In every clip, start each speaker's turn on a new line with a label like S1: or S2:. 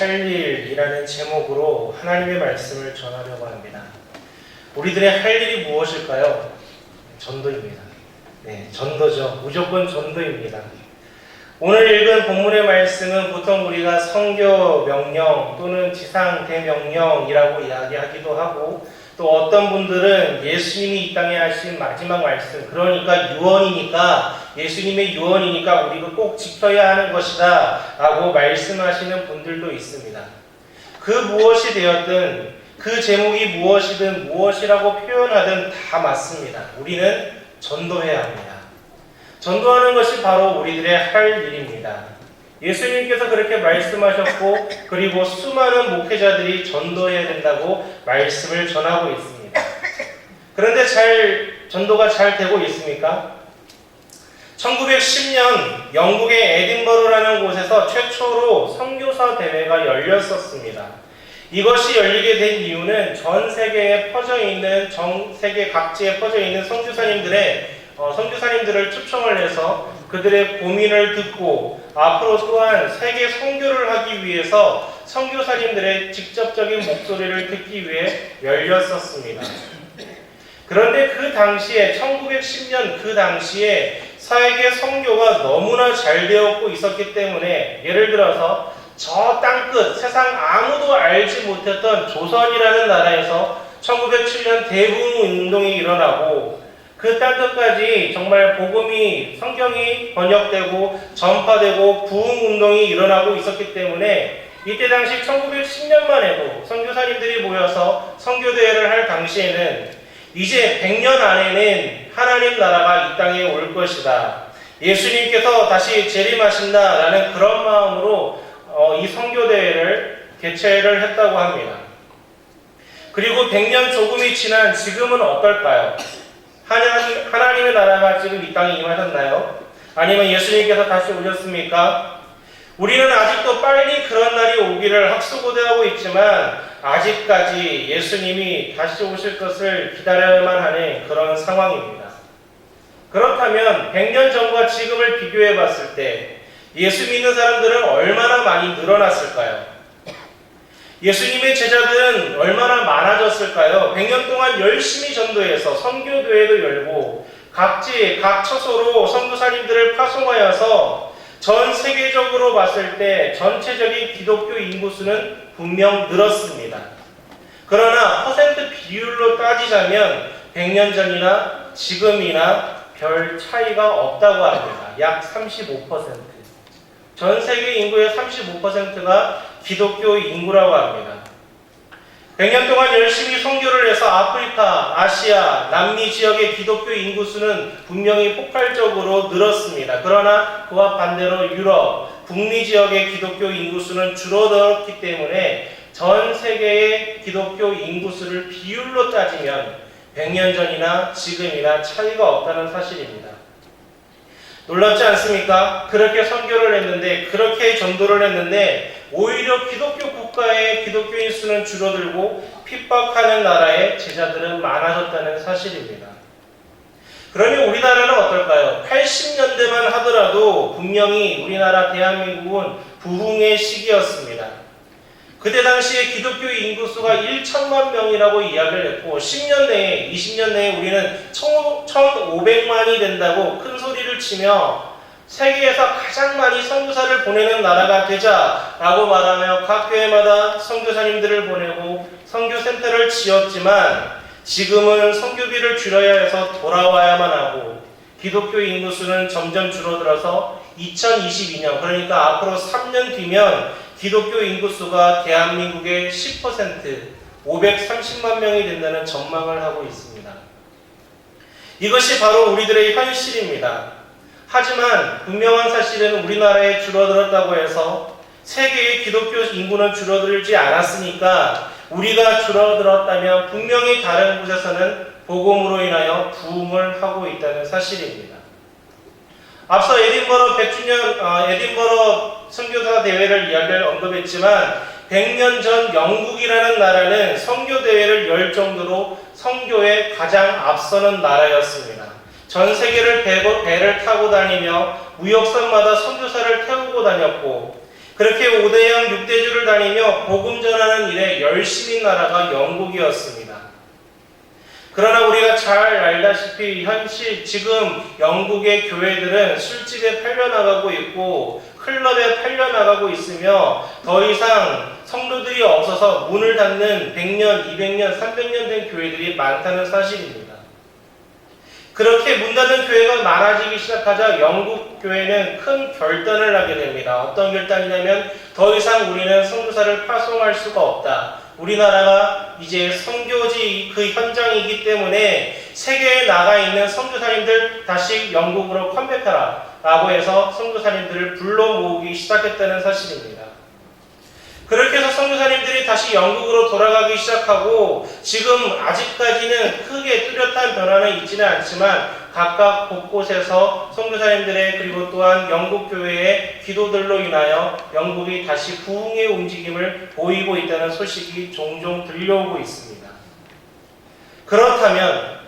S1: 할 일이라는 제목으로 하나님의 말씀을 전하려고 합니다. 우리들의 할 일이 무엇일까요? 전도입니다. 네, 전도죠. 무조건 전도입니다. 오늘 읽은 본문의 말씀은 보통 우리가 선교 명령 또는 지상 대명령이라고 이야기하기도 하고, 또 어떤 분들은 예수님이 이 땅에 하신 마지막 말씀, 그러니까 유언이니까, 예수님의 유언이니까 우리가 꼭 지켜야 하는 것이다 라고 말씀하시는 분들도 있습니다. 그 무엇이 되었든, 그 제목이 무엇이든 무엇이라고 표현하든 다 맞습니다. 우리는 전도해야 합니다. 전도하는 것이 바로 우리들의 할 일입니다. 예수님께서 그렇게 말씀하셨고, 그리고 수많은 목회자들이 전도해야 된다고 말씀을 전하고 있습니다. 그런데 전도가 잘 되고 있습니까? 1910년 영국의 에딘버러라는 곳에서 최초로 선교사 대회가 열렸었습니다. 이것이 열리게 된 이유는 전 세계에 전 세계 각지에 퍼져 있는 선교사님들을 초청을 해서 그들의 고민을 듣고, 앞으로 또한 세계 선교를 하기 위해서 선교사님들의 직접적인 목소리를 듣기 위해 열렸었습니다. 그런데 그 당시에 1910년 그 당시에 세계 선교가 너무나 잘 되었고 있었기 때문에, 예를 들어서 저 땅끝 세상 아무도 알지 못했던 조선이라는 나라에서 1907년 대부흥운동이 일어나고, 그 땅끝까지 정말 성경이 번역되고 전파되고 부흥운동이 일어나고 있었기 때문에, 이때 당시 1910년만 해도 선교사님들이 모여서 선교대회를 할 당시에는 이제 100년 안에는 하나님 나라가 이 땅에 올 것이다, 예수님께서 다시 재림하신다라는 그런 마음으로 이 선교대회를 개최를 했다고 합니다. 그리고 100년 조금이 지난 지금은 어떨까요? 하나님의 나라가 지금 이 땅에 임하셨나요? 아니면 예수님께서 다시 오셨습니까? 우리는 아직도 빨리 그런 날이 오기를 학수고대하고 있지만, 아직까지 예수님이 다시 오실 것을 기다려야만 하는 그런 상황입니다. 그렇다면 100년 전과 지금을 비교해 봤을 때 예수 믿는 사람들은 얼마나 많이 늘어났을까요? 예수님의 제자들은 얼마나 많아졌을까요? 100년 동안 열심히 전도해서 선교대회도 열고 각 처소로 선교사님들을 파송하여서 전 세계적으로 봤을 때 전체적인 기독교 인구수는 분명 늘었습니다. 그러나 퍼센트 비율로 따지자면 100년 전이나 지금이나 별 차이가 없다고 합니다. 약 35%. 전 세계 인구의 35%가 기독교 인구라고 합니다. 100년 동안 열심히 선교를 해서 아프리카, 아시아, 남미 지역의 기독교 인구수는 분명히 폭발적으로 늘었습니다. 그러나 그와 반대로 유럽, 북미 지역의 기독교 인구수는 줄어들었기 때문에 전 세계의 기독교 인구수를 비율로 따지면 100년 전이나 지금이나 차이가 없다는 사실입니다. 놀랍지 않습니까? 그렇게 선교를 했는데, 그렇게 전도를 했는데 오히려 기독교 국가의 기독교인 수는 줄어들고 핍박하는 나라의 제자들은 많아졌다는 사실입니다. 그러면 우리나라는 어떨까요? 80년대만 하더라도 분명히 우리나라 대한민국은 부흥의 시기였습니다. 그때 당시에 기독교 인구수가 1천만 명이라고 이야기를 했고, 10년 내에, 20년 내에 우리는 1,500만이 된다고 큰 소리를 치며 세계에서 가장 많이 선교사를 보내는 나라가 되자라고 말하며 각 교회마다 선교사님들을 보내고 선교센터를 지었지만, 지금은 선교비를 줄여야 해서 돌아와야만 하고 기독교 인구수는 점점 줄어들어서 2022년, 그러니까 앞으로 3년 뒤면 기독교 인구수가 대한민국의 10%, 530만 명이 된다는 전망을 하고 있습니다. 이것이 바로 우리들의 현실입니다. 하지만 분명한 사실은 우리나라에 줄어들었다고 해서 세계의 기독교 인구는 줄어들지 않았으니까, 우리가 줄어들었다면 분명히 다른 곳에서는 복음으로 인하여 부흥을 하고 있다는 사실입니다. 앞서 에딘버러 선교사 대회를 언급했지만, 100년 전 영국이라는 나라는 선교 대회를 열 정도로 선교에 가장 앞서는 나라였습니다. 전 세계를 배를 타고 다니며 무역선마다 선교사를 태우고 다녔고, 그렇게 5대양 6대주를 다니며 복음 전하는 일에 열심인 나라가 영국이었습니다. 그러나 우리가 잘 알다시피 현실 지금 영국의 교회들은 술집에 팔려나가고 있고 클럽에 팔려나가고 있으며 더 이상 성도들이 없어서 문을 닫는 100년, 200년, 300년 된 교회들이 많다는 사실입니다. 그렇게 문 닫은 교회가 많아지기 시작하자 영국 교회는 큰 결단을 하게 됩니다. 어떤 결단이냐면 더 이상 우리는 선교사를 파송할 수가 없다. 우리나라가 이제 선교지 그 현장이기 때문에 세계에 나가 있는 선교사님들 다시 영국으로 컴백하라 라고 해서 선교사님들을 불러 모으기 시작했다는 사실입니다. 그렇게 해서 선교사님들이 다시 영국으로 돌아가기 시작하고 지금 아직까지는 크게 뚜렷한 변화는 있지는 않지만 각각 곳곳에서 선교사님들의 그리고 또한 영국 교회의 기도들로 인하여 영국이 다시 부흥의 움직임을 보이고 있다는 소식이 종종 들려오고 있습니다. 그렇다면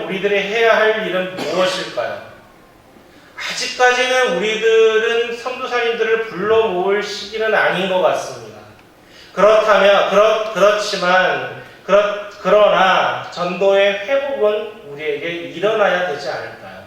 S1: 우리들이 해야 할 일은 무엇일까요? 아직까지는 우리들은 선교사님들을 불러 모을 시기는 아닌 것 같습니다. 그러나 전도의 회복은 우리에게 일어나야 되지 않을까요?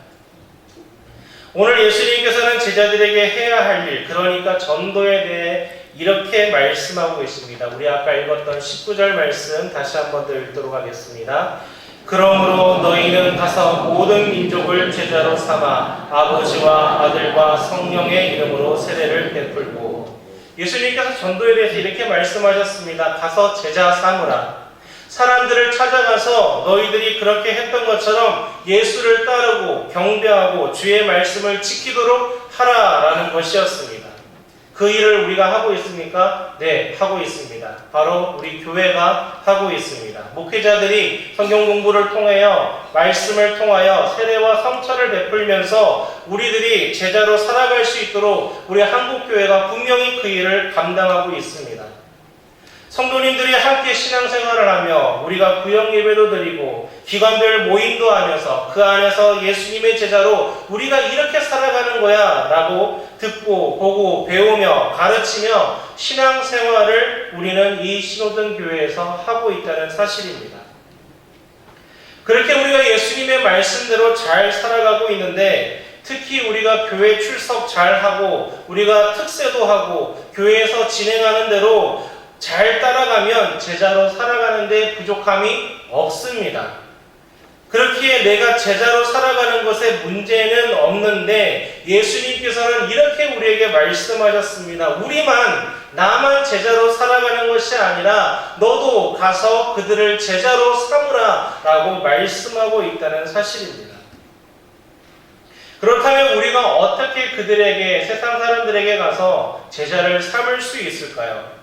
S1: 오늘 예수님께서는 제자들에게 해야 할 일, 그러니까 전도에 대해 이렇게 말씀하고 있습니다. 우리 아까 읽었던 19절 말씀 다시 한 번 더 읽도록 하겠습니다. 그러므로 너희는 가서 모든 민족을 제자로 삼아 아버지와 아들과 성령의 이름으로 세례를 베풀고, 예수님께서 전도에 대해서 이렇게 말씀하셨습니다. 가서 제자 삼으라. 사람들을 찾아가서 너희들이 그렇게 했던 것처럼 예수를 따르고 경배하고 주의 말씀을 지키도록 하라라는 것이었습니다. 그 일을 우리가 하고 있습니까? 네, 하고 있습니다. 바로 우리 교회가 하고 있습니다. 목회자들이 성경 공부를 통하여 말씀을 통하여 세례와 성찬을 베풀면서 우리들이 제자로 살아갈 수 있도록 우리 한국교회가 분명히 그 일을 감당하고 있습니다. 성도님들이 함께 신앙생활을 하며 우리가 구역 예배도 드리고 기관별 모임도 하면서 그 안에서 예수님의 제자로 우리가 이렇게 살아가는 거야 라고 듣고 보고 배우며 가르치며 신앙생활을 우리는 이 신호등 교회에서 하고 있다는 사실입니다. 그렇게 우리가 예수님의 말씀대로 잘 살아가고 있는데, 특히 우리가 교회 출석 잘하고 우리가 특세도 하고 교회에서 진행하는 대로 잘 따라가면 제자로 살아가는 데 부족함이 없습니다. 그렇기에 내가 제자로 살아가는 것에 문제는 없는데, 예수님께서는 이렇게 우리에게 말씀하셨습니다. 나만 제자로 살아가는 것이 아니라 너도 가서 그들을 제자로 삼으라 라고 말씀하고 있다는 사실입니다. 그렇다면 우리가 어떻게 그들에게, 세상 사람들에게 가서 제자를 삼을 수 있을까요?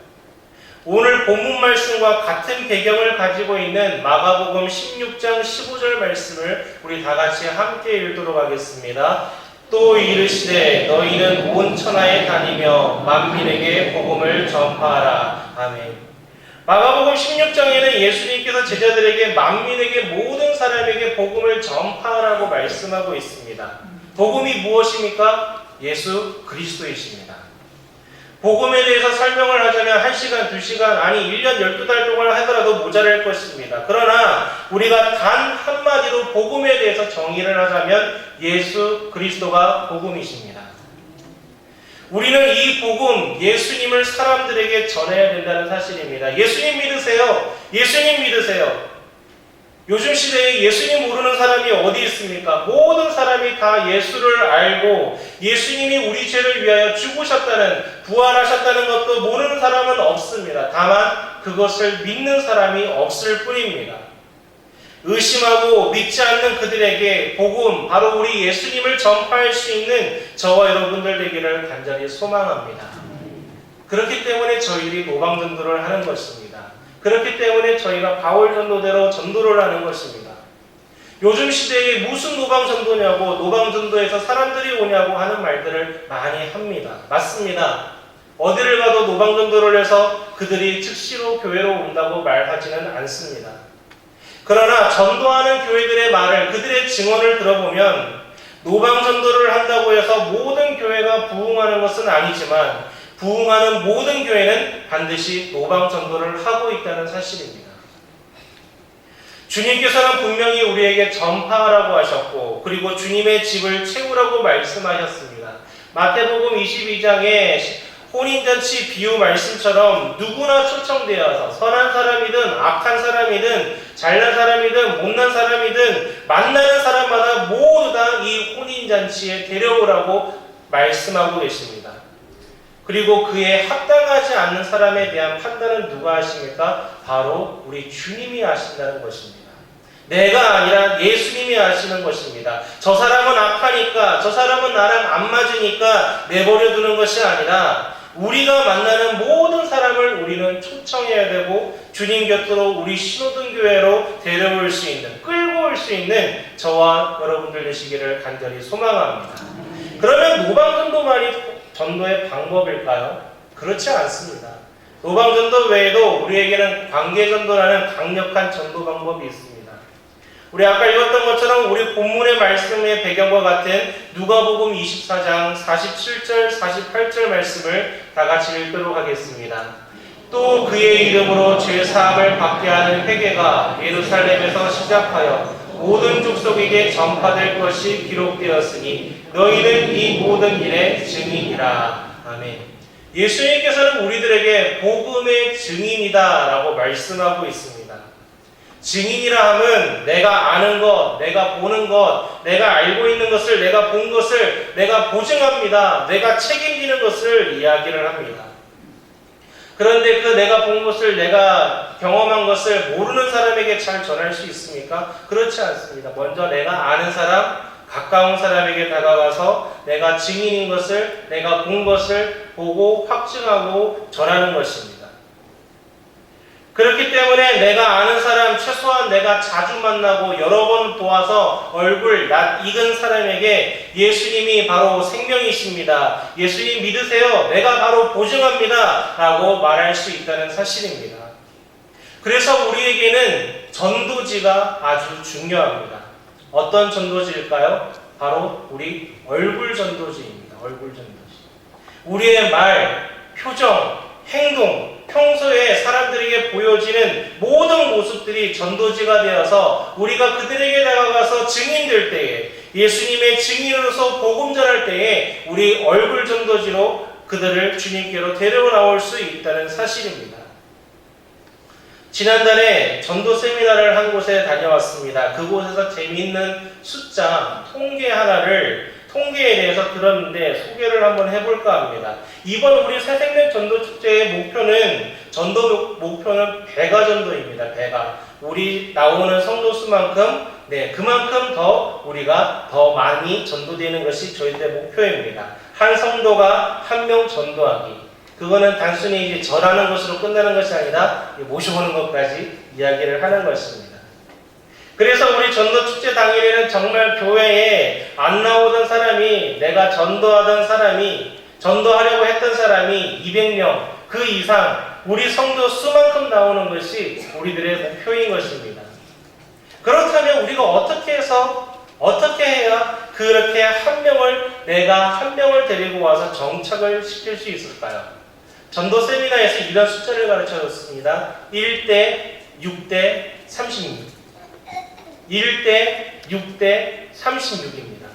S1: 오늘 본문 말씀과 같은 배경을 가지고 있는 마가복음 16장 15절 말씀을 우리 다 같이 함께 읽도록 하겠습니다. 또 이르시되 너희는 온 천하에 다니며 만민에게 복음을 전파하라. 아멘. 마가복음 16장에는 예수님께서 제자들에게 만민에게 모든 사람에게 복음을 전파하라고 말씀하고 있습니다. 복음이 무엇입니까? 예수 그리스도이십니다. 복음에 대해서 설명을 하자면 1시간, 2시간, 아니 1년 12달 동안 하더라도 모자랄 것입니다. 그러나 우리가 단 한마디로 복음에 대해서 정의를 하자면 예수 그리스도가 복음이십니다. 우리는 이 복음, 예수님을 사람들에게 전해야 된다는 사실입니다. 예수님 믿으세요. 예수님 믿으세요. 요즘 시대에 예수님 모르는 사람이 어디 있습니까? 모든 사람이 다 예수를 알고 예수님이 우리 죄를 위하여 죽으셨다는, 부활하셨다는 것도 모르는 사람은 없습니다. 다만 그것을 믿는 사람이 없을 뿐입니다. 의심하고 믿지 않는 그들에게 복음, 바로 우리 예수님을 전파할 수 있는 저와 여러분들 되기를 간절히 소망합니다. 그렇기 때문에 저희들이 노방전도를 하는 것입니다. 그렇기 때문에 저희가 바울전도대로 전도를 하는 것입니다. 요즘 시대에 무슨 노방전도냐고, 노방전도에서 사람들이 오냐고 하는 말들을 많이 합니다. 맞습니다. 어디를 가도 노방전도를 해서 그들이 즉시로 교회로 온다고 말하지는 않습니다. 그러나 전도하는 교회들의 말을, 그들의 증언을 들어보면 노방전도를 한다고 해서 모든 교회가 부흥하는 것은 아니지만 부흥하는 모든 교회는 반드시 노방 전도를 하고 있다는 사실입니다. 주님께서는 분명히 우리에게 전파하라고 하셨고, 그리고 주님의 집을 채우라고 말씀하셨습니다. 마태복음 22장에 혼인잔치 비유 말씀처럼 누구나 초청되어서 선한 사람이든 악한 사람이든 잘난 사람이든 못난 사람이든 만나는 사람마다 모두 다 이 혼인잔치에 데려오라고 말씀하고 계십니다. 그리고 그에 합당하지 않는 사람에 대한 판단은 누가 하십니까? 바로 우리 주님이 하신다는 것입니다. 내가 아니라 예수님이 하시는 것입니다. 저 사람은 악하니까, 저 사람은 나랑 안 맞으니까 내버려 두는 것이 아니라 우리가 만나는 모든 사람을 우리는 초청해야 되고 주님 곁으로 우리 신호등교회로 데려올 수 있는, 끌고 올 수 있는 저와 여러분들 되시기를 간절히 소망합니다. 그러면 노방전도만이 전도의 방법일까요? 그렇지 않습니다. 노방전도 외에도 우리에게는 관계전도라는 강력한 전도 방법이 있습니다. 우리 아까 읽었던 것처럼 우리 본문의 말씀의 배경과 같은 누가복음 24장 47절 48절 말씀을 다 같이 읽도록 하겠습니다. 또 그의 이름으로 죄사함을 받게 하는 회개가 예루살렘에서 시작하여 모든 족속에게 전파될 것이 기록되었으니 너희는 이 모든 일의 증인이라. 아멘. 예수님께서는 우리들에게 복음의 증인이다 라고 말씀하고 있습니다. 증인이라 함은 내가 아는 것, 내가 보는 것, 내가 알고 있는 것을, 내가 본 것을 내가 보증합니다. 내가 책임지는 것을 이야기를 합니다. 그런데 그 내가 본 것을, 내가 경험한 것을 모르는 사람에게 잘 전할 수 있습니까? 그렇지 않습니다. 먼저 내가 아는 사람, 가까운 사람에게 다가가서 내가 증인인 것을, 내가 본 것을 보고 확증하고 전하는 것입니다. 그렇기 때문에 내가 아는 사람, 최소한 내가 자주 만나고 여러 번 보아서 얼굴 낯 익은 사람에게 예수님이 바로 생명이십니다. 예수님 믿으세요. 내가 바로 보증합니다. 라고 말할 수 있다는 사실입니다. 그래서 우리에게는 전도지가 아주 중요합니다. 어떤 전도지일까요? 바로 우리 얼굴 전도지입니다. 얼굴 전도지. 우리의 말, 표정, 행동, 평소에 사람들에게 보여지는 모든 모습들이 전도지가 되어서 우리가 그들에게 다가가서 증인될 때에, 예수님의 증인으로서 복음 전할 때에 우리 얼굴 전도지로 그들을 주님께로 데려오 나올 수 있다는 사실입니다. 지난달에 전도 세미나를 한 곳에 다녀왔습니다. 그곳에서 재미있는 숫자, 통계에 대해서 들었는데 소개를 한번 해볼까 합니다. 이번 우리 새생명 전도축제의 목표는 배가 전도입니다. 배가. 우리 나오는 성도 수만큼, 그만큼 더 우리가 더 많이 전도되는 것이 저희들의 목표입니다. 한 성도가 한 명 전도하기. 그거는 단순히 이제 절하는 것으로 끝나는 것이 아니라 모셔오는 것까지 이야기를 하는 것입니다. 그래서 우리 전도축제 당일에는 정말 교회에 안 나오던 사람이, 내가 전도하던 사람이, 전도하려고 했던 사람이 200명, 그 이상 우리 성도 수만큼 나오는 것이 우리들의 목표인 것입니다. 그렇다면 우리가 어떻게 해야 그렇게 내가 한 명을 데리고 와서 정착을 시킬 수 있을까요? 전도 세미나에서 이런 숫자를 가르쳐줬습니다. 1대 6대 36. 1대 6대 36입니다.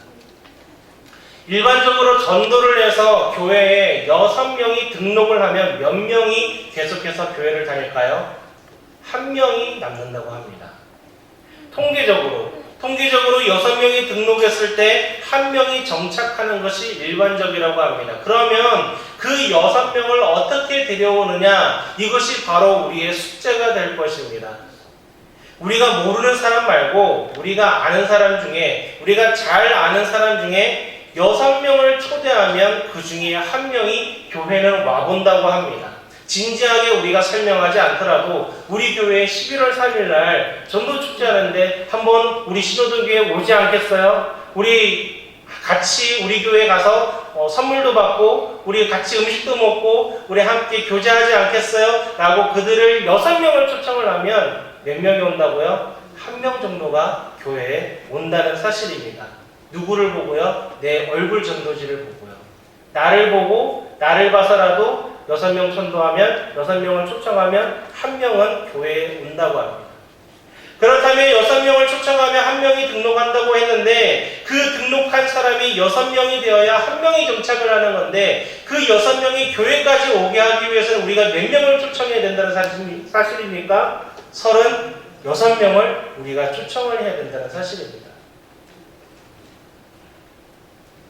S1: 일반적으로 전도를 해서 교회에 6명이 등록을 하면 몇 명이 계속해서 교회를 다닐까요? 1명이 남는다고 합니다. 통계적으로 6명이 등록했을 때 1명이 정착하는 것이 일반적이라고 합니다. 그러면 그 6명을 어떻게 데려오느냐, 이것이 바로 우리의 숙제가 될 것입니다. 우리가 모르는 사람 말고 우리가 아는 사람 중에, 우리가 잘 아는 사람 중에 6명을 초대하면 그 중에 1명이 교회는 와본다고 합니다. 진지하게 우리가 설명하지 않더라도 우리 교회에 11월 3일 날 전도축제 하는데 한번 우리 신호등교회 오지 않겠어요? 우리 같이 우리 교회 가서 선물도 받고 우리 같이 음식도 먹고 우리 함께 교제하지 않겠어요? 라고 그들을 6명을 초청을 하면 몇 명이 온다고요? 1명 정도가 교회에 온다는 사실입니다. 누구를 보고요? 내 얼굴 전도지를 보고요. 나를 보고 나를 봐서라도 6명 전도하면 6명을 초청하면 1명은 교회에 온다고 합니다. 그렇다면 6명을 초청하면 1명이 등록한다고 했는데 그 등록한 사람이 6명이 되어야 1명이 정착을 하는 건데 그 6명이 교회까지 오게 하기 위해서는 우리가 몇 명을 초청해야 된다는 사실입니까? 36명을 우리가 초청을 해야 된다는 사실입니다.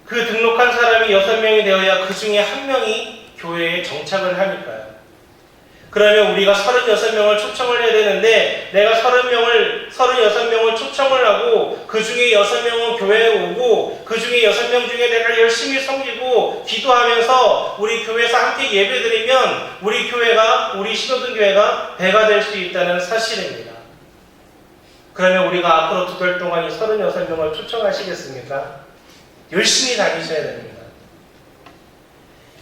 S1: 그 등록한 사람이 6명이 되어야 그 중에 1명이 교회에 정착을 하니까요. 그러면 우리가 36명을 초청을 해야 되는데 내가 36명을 초청을 하고 그 중에 6명은 교회에 오고 그 중에 6명 중에 내가 열심히 섬기고 기도하면서 우리 교회에서 함께 예배드리면 우리 신호등교회가 배가 될 수 있다는 사실입니다. 그러면 우리가 앞으로 2달 동안 이 36명을 초청하시겠습니까? 열심히 다니셔야 됩니다.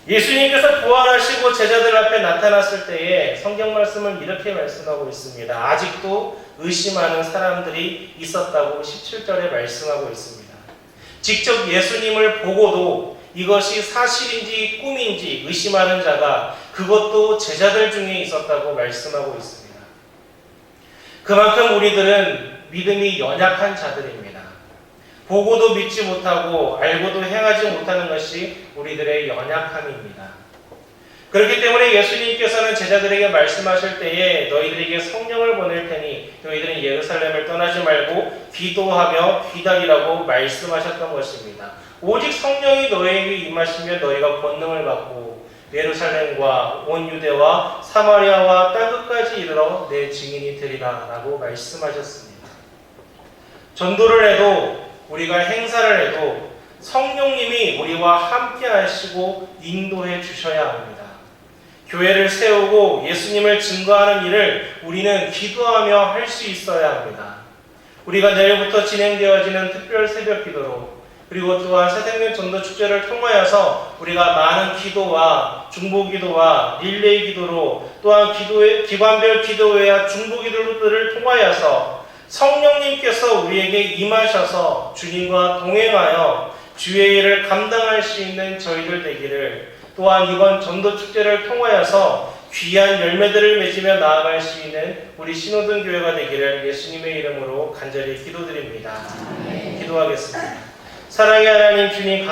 S1: 예수님께서 부활하시고 제자들 앞에 나타났을 때에 성경 말씀은 이렇게 말씀하고 있습니다. 아직도 의심하는 사람들이 있었다고 17절에 말씀하고 있습니다. 직접 예수님을 보고도 이것이 사실인지 꿈인지 의심하는 자가 그것도 제자들 중에 있었다고 말씀하고 있습니다. 그만큼 우리들은 믿음이 연약한 자들입니다. 보고도 믿지 못하고 알고도 행하지 못하는 것이 우리들의 연약함입니다. 그렇기 때문에 예수님께서는 제자들에게 말씀하실 때에 너희들에게 성령을 보낼 테니 너희들은 예루살렘을 떠나지 말고 기도하며 기다리라고 말씀하셨던 것입니다. 오직 성령이 너희에게 임하시면 너희가 권능을 받고 예루살렘과 온 유대와 사마리아와 땅끝까지 이르러 내 증인이 되리라 라고 말씀하셨습니다. 전도를 해도 우리가 행사를 해도 성령님이 우리와 함께 하시고 인도해 주셔야 합니다. 교회를 세우고 예수님을 증거하는 일을 우리는 기도하며 할 수 있어야 합니다. 우리가 내일부터 진행되어지는 특별 새벽 기도로 그리고 또한 새생명 전도 축제를 통하여서 우리가 많은 기도와 중보 기도와 릴레이 기도로 또한 기관별 기도회와 중보 기도들을 통하여서 성령님께서 우리에게 임하셔서 주님과 동행하여 주의 일을 감당할 수 있는 저희들 되기를 또한 이번 전도 축제를 통하여서 귀한 열매들을 맺으며 나아갈 수 있는 우리 신호등 교회가 되기를 예수님의 이름으로 간절히 기도드립니다. 기도하겠습니다. 사랑의 하나님 주님